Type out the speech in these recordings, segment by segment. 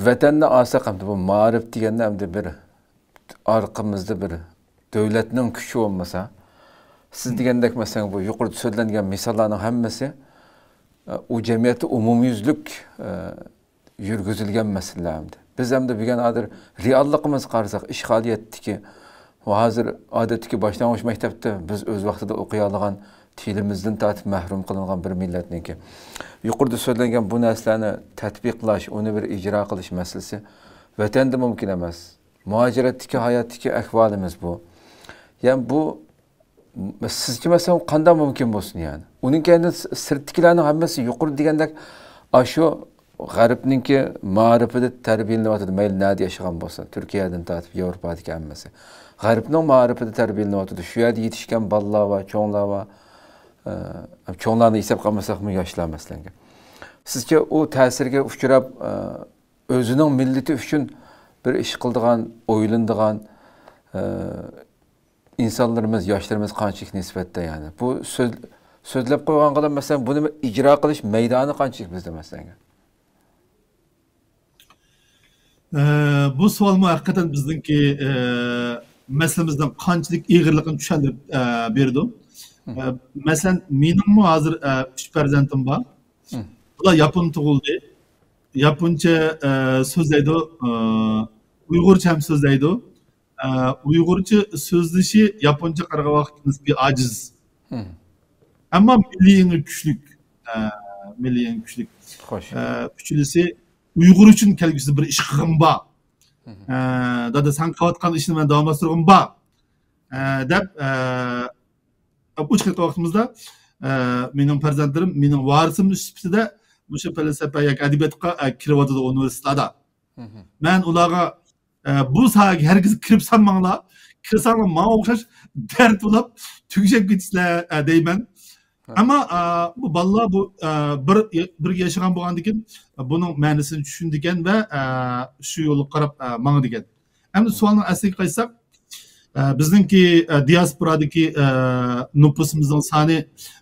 vatanni olsak ham bu ma'rif deganda ham bir orqamizda bir davlatning kuchi bo'lmasa, siz degandek masalan bu yuqorida so'zlangan misollarning hammasi u jamiyatda umumyuzlik yurgizilgan masalalardir. Biz ham da bugun hozir realligimiz qarasak, ishg'oliyatdagi va hozir odatdagi boshlang'ich maktabda biz o'z vaqtida o'qiy olgan tilimizdan tortib mahrum qilingan bir millatniki. Yuqorida so'zlangan bu narsalarni tatbiqlash, uni bir ijro qilish masalasi vatanda mumkin emas. Muhojiratdagi hayotdagi ahvolimiz bu. Yani bu sizce mesela qanday mumkin bo'lsin yani? Uning kendi sirtkilarning hammasi yuqori degandek ashu g'arbningki ma'rifida tarbiyalanyotdi, mayli nada yashagan bo'lsa, Turkiyadan tortib Yevropadagi hammasi. G'arbning ma'rifida tarbiyalanyotdi. Shu yerda yetishgan bolalar va cho'nglar va cho'nglarni hisob qilmasak-mi yoshlar masalan. Sizce u ta'sirga uchrab o'zining millati uchun bir ish qildigan, o'ylandigan insanlarımız, yoshlarimiz qanchalik nisbatda yani. Bu so'zlab qo'ygan qilib masalan buni ijro qilish maydoni qanchalik bizda masalan. Bu savolni haqiqatan bizningki masalamizdan qanchalik ig'irligini tushuntirib berdi. Masalan, meningmi hozir 3 farzandim bor. Ular yapon tug'ildi. Yaponcha so'zlaydi, uyg'urcha ham so'zlaydi. Uyg'urcha so'zlashi Yaponcha qaragan vaqt nisbiy ojiz. Ammo milliy kuchlik. Milliy kuchlik. Xo'sh. Uchinchisi Uyg'ur uchun kelgusi bir ish qilg'im bor. Dada sen qilayotgan ishni men davom ettirg'im bor. Deb uch qilgan vaqtimizda mening farzandlarim, mening varisim sifatida o'sha falsafa yoki adabiyotga kiryapti universitetda. Men ularga bu sahaga herkes kirip sanmanglar, kirsanglar bana o'xshash dard bo'lib tugishib ketishlar deyman. Ama bu balla bu bir yaşagan bo'lgandan keyin buning ma'nosini tushundigan va shu yo'lga qarab mangdi degan. Endi savolni asliga qaytsak, bizningki diasporadagi nupusimizning soni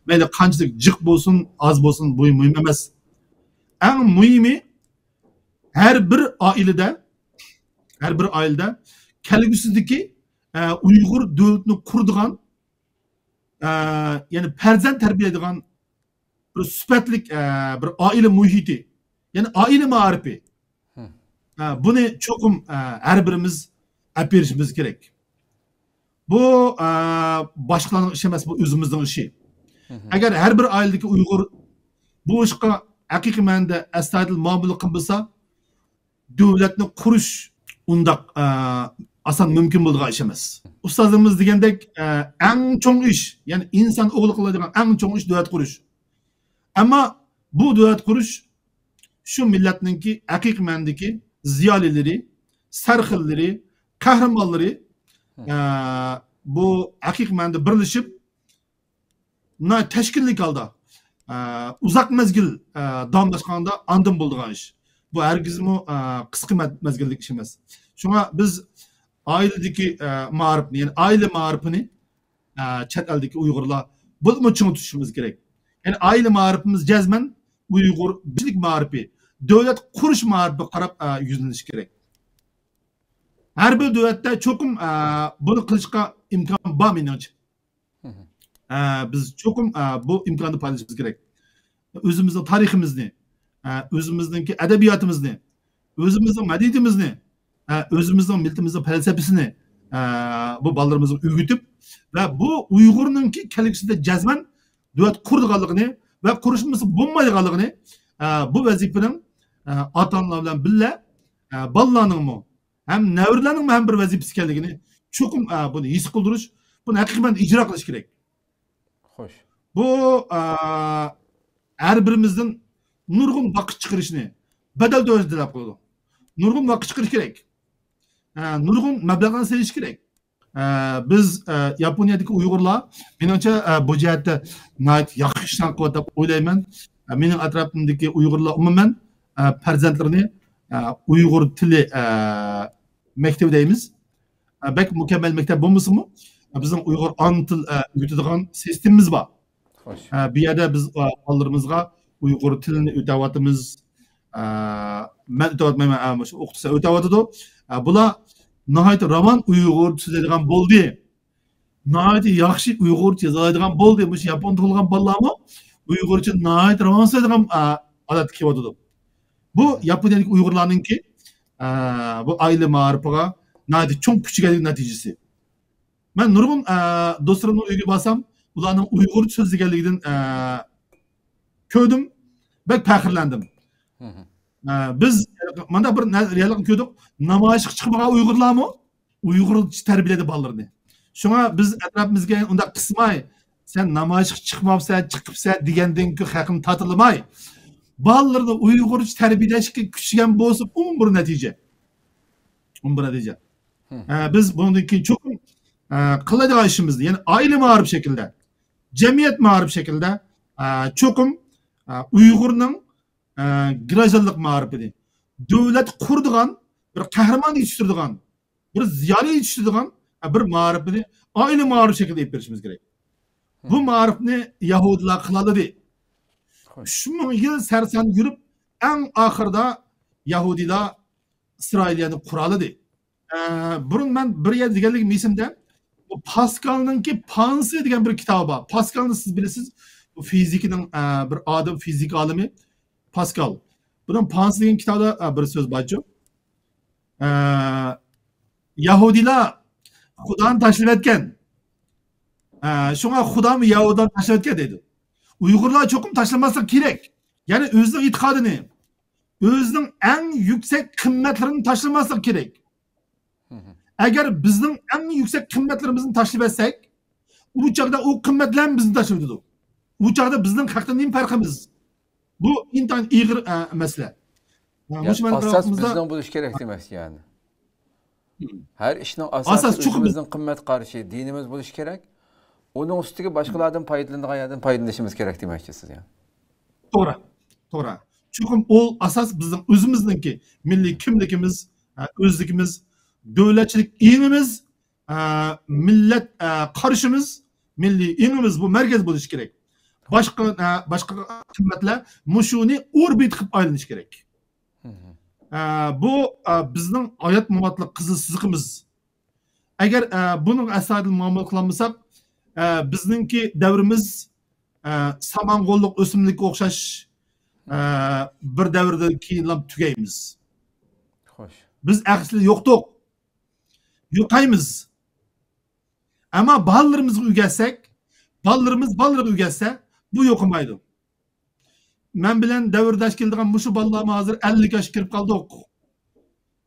mayli qanchalik jiq bo'lsin, oz bo'lsin, bu muhim emas. Eng muhimi her bir ailede kelgüsüdeki Uygur devletini kurduğun yani perzent terbiye edilen bir süpetlik bir aile muhiti yani aile marifi bunu çokum her birimiz yapışımız gerek. Bu başkalarının işi emez, bu özümüzün işi. Eğer her bir ailedeki Uygur bu işe hakiki manada estadil muamele kılmışsa devletini kuruş undaq asan mümkün bo'lgan ish emas. Ustozimiz degandek eng cho'ng ish, ya'ni inson o'g'li qiladigan eng cho'ng ish davlat qurish. Ammo bu davlat qurish shu millatningki haqiqiy ma'nodagi ziyolilari, sarxillari, qahramonlari bu haqiqiy ma'noda birlashib tashkillik holda uzoq mezgil davomlashganda andin bo'lgan ish. Bu herkesmi kısık mezgillik iş emas. Şuna biz ailedeki ma'rifni, yani aile ma'rifini chet eldeki Uygurlar bunu çoğun tutuşumuz gerek. Yani aile ma'rifimiz cezmen Uygur birlik ma'rifi, devlet kuruş ma'rifi qarab yüzleniş gerek. Her bir devlette çokum bunu kılışka imkan var menimce. Biz çokum bu imkanı paylaşmamız gerek. Özümüzün tarihimizni, özümüzdeki edebiyatımızı, özümüzün medeniyetimizi, özümüzün milletimizin felsefesini bu ballarımızı ügütüp ve bu Uygur'unki kelgüsünde cezmen devlet kurduğanlığını ve kuruşması bulmayacağını bu vazifenin atanlar bilen bille ballarının mı hem nevrlerinin mi hem bir vazifesi geldiğini çokum bunu his kıldırış, bunu hakikaten icra kılış gerek. Hoş. Bu her birimizin nurgun vakit çıkarışını bedel de özdelap koydu. Nurgun vakit çıkarış gerek. Nurgun meblağını seyiş gerek. Biz Japonya'daki Uygurlar menimce bu cihette nait yakıştan kuvvetap oylayman. Benim etrafımdaki Uygurlar umumen perzentlerini Uygur tili mektebdeyimiz. Belki mükemmel mektep bulmasın mı? Bizim Uygur ana til öğütüdüğün sistemimiz var. Bir yerde biz ballarımızga Uygur tilini öğütüvatımız, men ötüvatmayman, şu okutusa ötüvatıdı. Bula nahayet roman Uyg'ur so'zlaydigan bo'ldi. Nahayet yaxshi Uyg'urcha yozadigan bo'ldi. Bu yapon tug'ilgan bolalarmi Uyg'urcha nahayet roman so'zlaydigan odat kelyapti. Bu Yaponiyalik Uyg'urlarninki bu aile ma'rifiga nahayet cho'ng kuchganlik natijasi. Men nurg'un do'stlarimning uyiga borsam, ularning Uyg'ur so'zlaganligidan ko'rdim, bek faxrlandim. Biz mana bir reallikni ko'rdik. Namoyishga chiqmagan Uyg'urlarmi Uyg'ur tarbiyaladi bolalarni. Shunga biz atrofimizga unda qismay, sen namoyishga chiqmabsan, chiqibsan degandan keyin haqini tatilmay, bolalarni Uyg'ur tarbiyalashga kuchgan bo'lsa, bir natija. Bir natija. Biz bundan keyin cho'qim qiladigan ishimizni, ya'ni oila ma'rif shaklda, jamiyat ma'rif shaklda cho'qim Uyg'urning grajanlik ma'rifini, davlat qurdigan, bir qahramon yetishtiradigan, bir ziyoli yetishtiradigan bir ma'rifini oila ma'rif shaklda olib berishimiz kerak. Bu ma'rifni Yahudilar qiladi. 3000 yil sarson yurib, eng oxirida Yahudilar İsrailiyani quradi. Burun men bir yer deganligim esimda, bu Pascal'ninki Pansi degan bir kitobi bor. Pascal'ni siz bilasiz, bu fizikning bir odim fizik olimi Pascal. Bunun Pansi degan kitobda bir so'z bor-ku. Yahudilar Xudoni tashlab etgan. Shunga Xudoni Yahudidan tashlab etgan dedi. Uyg'urlar cho'qim tashlamaslik kerak. Ya'ni o'zining e'tiqodini, o'zining eng yuksak qimmatlarini tashlamaslik kerak. Agar bizning eng yuksak qimmatlarimizni tashlab etsak, u chaqda u qimmatlarni bizni tashlab etadi. U chaqda bizning haqda nima farqimiz? Bu intan ig'ir masala. Asas bizning bo'lish kerak demak yani. Her ishning asosi o'zimizning qimmat qarashi, dinimiz bo'lish kerak. Onun ustiga boshqalardan foydalanadigan yerdan foydalanishimiz kerak demoqchisiz yani. To'g'ri. To'g'ri. Chunki ol asas bizning o'zimizningki milliy kimligimiz, o'zligimiz, davlatchilik ingimiz, millat qarashimiz, milliy ingimiz bu markaz bo'lish kerak. Boshqa qimmatlar mushuni orbit qilib aylanish kerak. Bu bizning hayot mumatliq qizil siziqimiz. Agar buning asadil muomala qilmasak, bizningki davrimiz samanqo'lliq o'simlikka o'xshash bir davrdan keyin tugaymiz. Xo'sh. Biz aqli yo'qdik. Yo'qaymiz. Ammo bolalarimizni o'rgatsak, bolalarga o'rgatsa, bu yo'qmaydi. Men bilan davrdash keldigan mushu bolalarimiz hozir 50 yoshga kirib qoldik.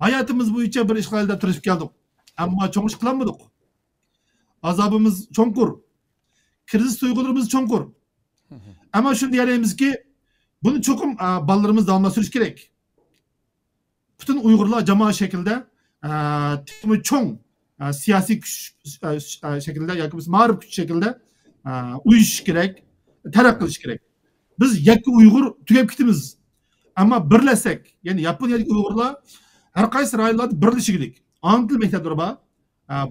Hayotimiz bo'yicha bir ishg'olda turishib keldik. Ammo cho'ng ish qilolmadik. Azobimiz cho'nqur. Kriz tuyg'ularimiz cho'nqur. Ammo shuni deyaymizki, buni cho'qim bolalarimiz davomli surish kerak. Butun Uyg'urlar jamoat shaklida timi cho'ng siyosiy kuch shaklida yoki biz ma'rif kuch shaklida uyushish kerak, taraqqiy qilish kerak. Biz yakka Uyg'ur tugab ketamiz. Ammo birlashsak, ya'ni Yaponiyalik Uyg'urlar har qaysi rayonlarda birlashish kerak. Ana til maktablari bor.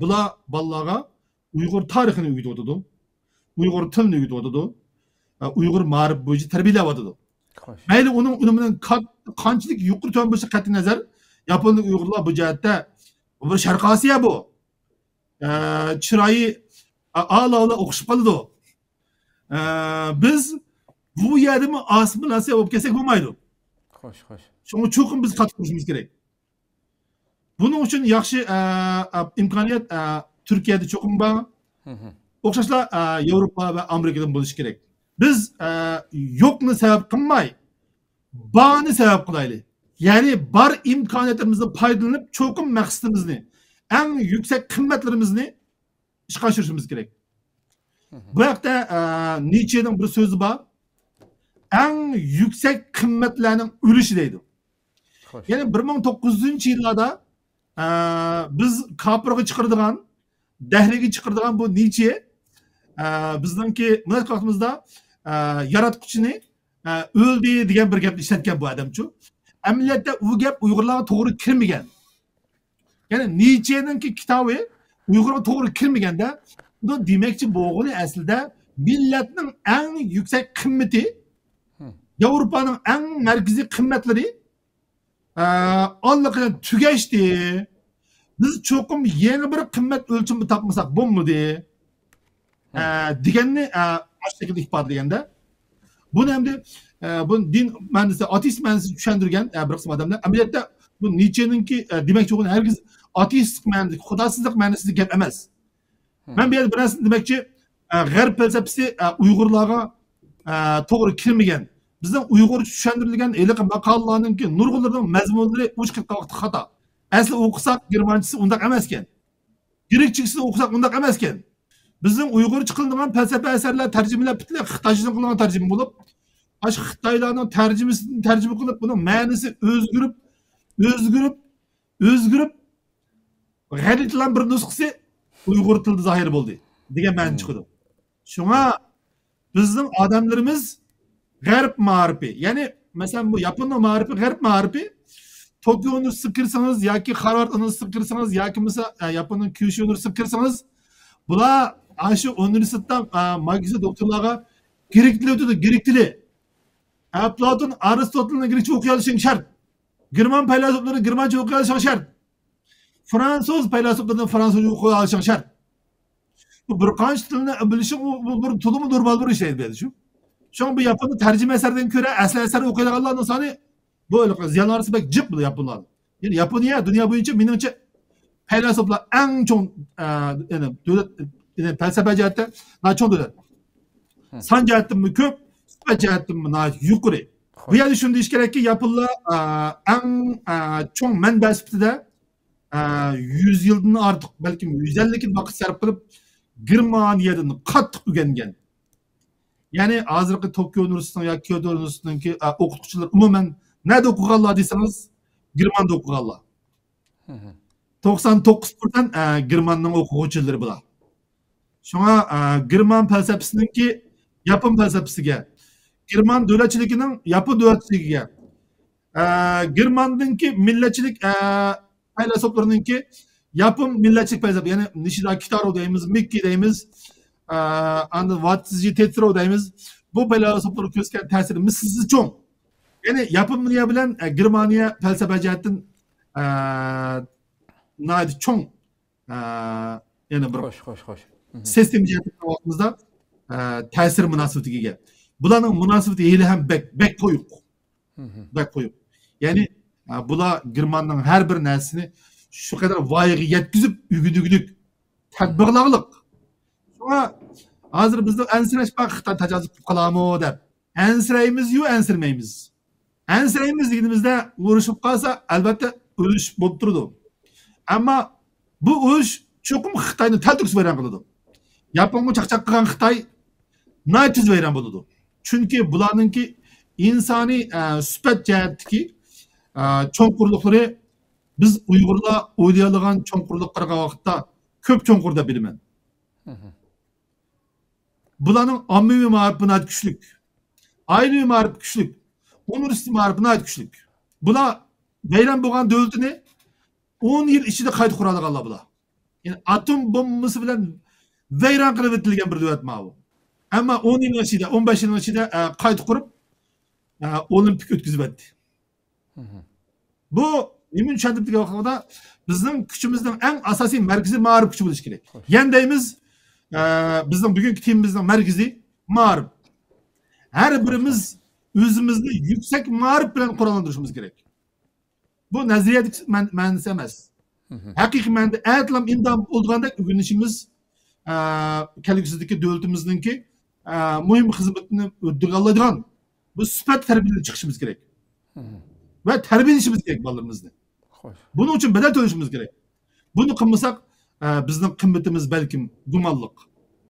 Bular bolalarga Uyg'ur tarixini o'rgatadi. Uyg'ur tilini o'rgatadi. Uyg'ur ma'rif bo'yicha tarbiyalayotadi. Mayli uning unimining qanchalik yuqori to'g'ri bo'lsa qat'iy nazar, Yaponiyalik Uyg'urlar bu jihatda bir Sharq Osiyo bu. Chiroyi a'lo o'qishib qoladi. Biz bu yerda assimilyatsiya bo'lib kelsak bo'lmaydi. Xo'sh, xo'sh. Shunga cho'qim biz qattiq turishimiz kerak. Buning uchun yaxshi imkoniyat Turkiyada cho'qim bor. O'xshashlar Yevropa va Amerikadan bo'lishi kerak. Biz yo'qni sabab qilmay, borni sabab qilaylik. Ya'ni bor imkoniyatlarimizni foydalanib, cho'qim maqsadimizni, eng yuksak qimmatlarimizni ishga oshirishimiz kerak. Bu haqda Nietzschening bir so'zi bor. Eng yuksak qimmatlarning ulushi deydi. Ya'ni 1900-yillarda biz kafirga chiqirdigan, dahriga chiqirdigan bu Nietzsche bizningki munosabatimizda yaratquchini o'ldi degan bir gapni ishlatgan bu odamchu. Amaliyotda u gap Uyg'urlarga to'g'ri kirmagan. Ya'ni Nietzsche'ninki kitobi Uyg'urga to'g'ri kirmaganda, bu demakchi bo'g'ini aslida millatning eng yuksak qimmati, Yevropaning eng markaziy qimmatlari allaqachon tugashdi. Biz cho'qim yangi bir qimmat o'lchami topmasak bo'lmadi deganni shu shaklda ifodalaganda buni endi bu din ma'nosida ateist ma'nosida tushuntirgan bir qism odamlar amaliyotda bu Nietzsche'ninki demakchi bo'lgan hargiz ateistik ma'noda xudosizlik ma'nosida gap emas. Men bu yerda bir narsani demoqchi g'arb falsafasi Uyg'urlarga to'g'ri kirmagan. Bizning Uyg'urcha tushuntirilgan iliq maqollarninki nurg'unlarning mazmunlari o'chqib qoldi xato. Asli o'qisak germanchasi undaq emas ekan. Grekchasi o'qisak undaq emas ekan. Bizning Uyg'urcha qilingan falsafa asarlar tarjimalar butunlay Xitoycha qilingan tarjima bo'lib, ash Xitoylarning tarjimasini tarjima qilib, buning ma'nosi o'zgarib g'alatilan bir nusxasi Uyg'ur tilida zohir bo'ldi degan ma'no chiqdi. Shunga bizning odamlarimiz g'arb ma'rifi, ya'ni masalan bu Yaponiya ma'rifi, g'arb ma'rifi Tokyo Üniversitesi'ne kirsanız, yoki Harvard Üniversitesi'ne kirsanız, yoki mesela Yaponiya Kyushu Üniversitesi'ne kirsanız, bular shu universitetdan magistr doktorlarga kerakli o'tadi, kerakli. Platon, Aristotelni grekcha o'qiy olishing shart. German faylosoflarni germancha o'qiy olishing shart. Fransuz faylosoflarni fransuzcha o'qiy olishing shart. Bu bir qancha tilni bilishing bu bir to'liq normal bir ish edi shu. Shunga bu Yaponiya tarjima asaridan ko'ra asl asar o'qiydiganlarning soni böyle ziyanlarısı pek cıp bile Japonlar. Yani Japonya dünya boyunca menimce felsefeler en çok yani devlet yani felsefe cihetten daha çok devlet. San cihetten mi köp, süper cihetten mi daha yukarı. Bu yani şunu iş gerek ki Japonlar en çok menbesipti de 100 yıldan artık belki 150 yıl vakit sarf kılıp Germaniya'dan kattık ügengen. Yani hazırki Tokyo Üniversitesi'nin ya Kyoto Üniversitesi'ndeki okutuşçular umumen nerede okuganlar deyseniz German'da okuganlar. 99% German'ın okuvchilar bular. Şuna German felsefesininki Yapon felsefesiga, German davlatchiligining Yapon davlatchiligiga, German'daki millatchilik faylosoflarininki Yapon millatchilik felsefe, yani Nishida Kitaro deymiz, Mikki deymiz, Watsuji Tetsuro deymiz. Bu faylosoflar ko'rsatgan ta'siri mislsiz cho'ng. Yani Yaponiya bilan Germaniya felsefe jihatdan naydi cho'ng yani bir xo'sh. sistem jihatdan vaqtimizda ta'sir munosabatiga ega. Bularning munosabati hali ham bek qo'yuq. Bek qo'yuq. Ya'ni bular Germanning har bir narsasini shu qadar voyaga yetkazib ügüdügülük, tadbiqlilik. Shunga hozir bizning ansirash Xitoy tajovuz qilib qolamo deb. Ansiraymiz-yu, ansirmaymiz. Ansiraymiz deganimizda urushib qolsa albatta o'lish bo'lib turadi. Ammo bu urush cho'qim Xitoyni talturks vayron qiladi. Yaponga chaqchaq qilgan Xitoy naytiz vayron bo'ladi. Chunki bularningki insoniy sifat jihatdagi cho'nqurliklari biz Uyg'urlar o'ylaydigan cho'nqurliklarga vaqtda ko'p cho'nqur deb bilaman. Bularning ommaviy ma'rifati kuchlik, oilaviy ma'rifat kuchlik, universitet ma'rifati kuchlik. Bular vayron bo'lgan davlatini 10 yil ichida qayta qura olganlar bular. Yani atom bombasi bilan vayron qilib o'tilgan bir davlat bu. Ammo 10 yil ichida, 15 yil ichida qayta qurib olimpik o'tkazib o'tdi. Bu nima tushuntirib vaqtida bizning kuchimizning eng asosiy markaziy ma'rif kuchi bo'lishi kerak. Yandaymiz bizning bugungi temamizning markaziy ma'rif. Har birimiz o'zimizni yuksak ma'rif bilan qurollantirishimiz kerak. Bu nazariyatik ma'nosi emas. Haqiqiy ma'noda atlam indam bo'lganda o'rganishimiz kelgusidagi davlatimizningki muhim xizmatini o'ttirganlaydigan bu sifat tarbiyalab chiqishimiz kerak. Ve terbiyelişimiz gerek balalarımızda. Bunun için bedel ödeyişimiz gerek. Bunu kılmasak bizning qimmatimiz balkim gumonliq.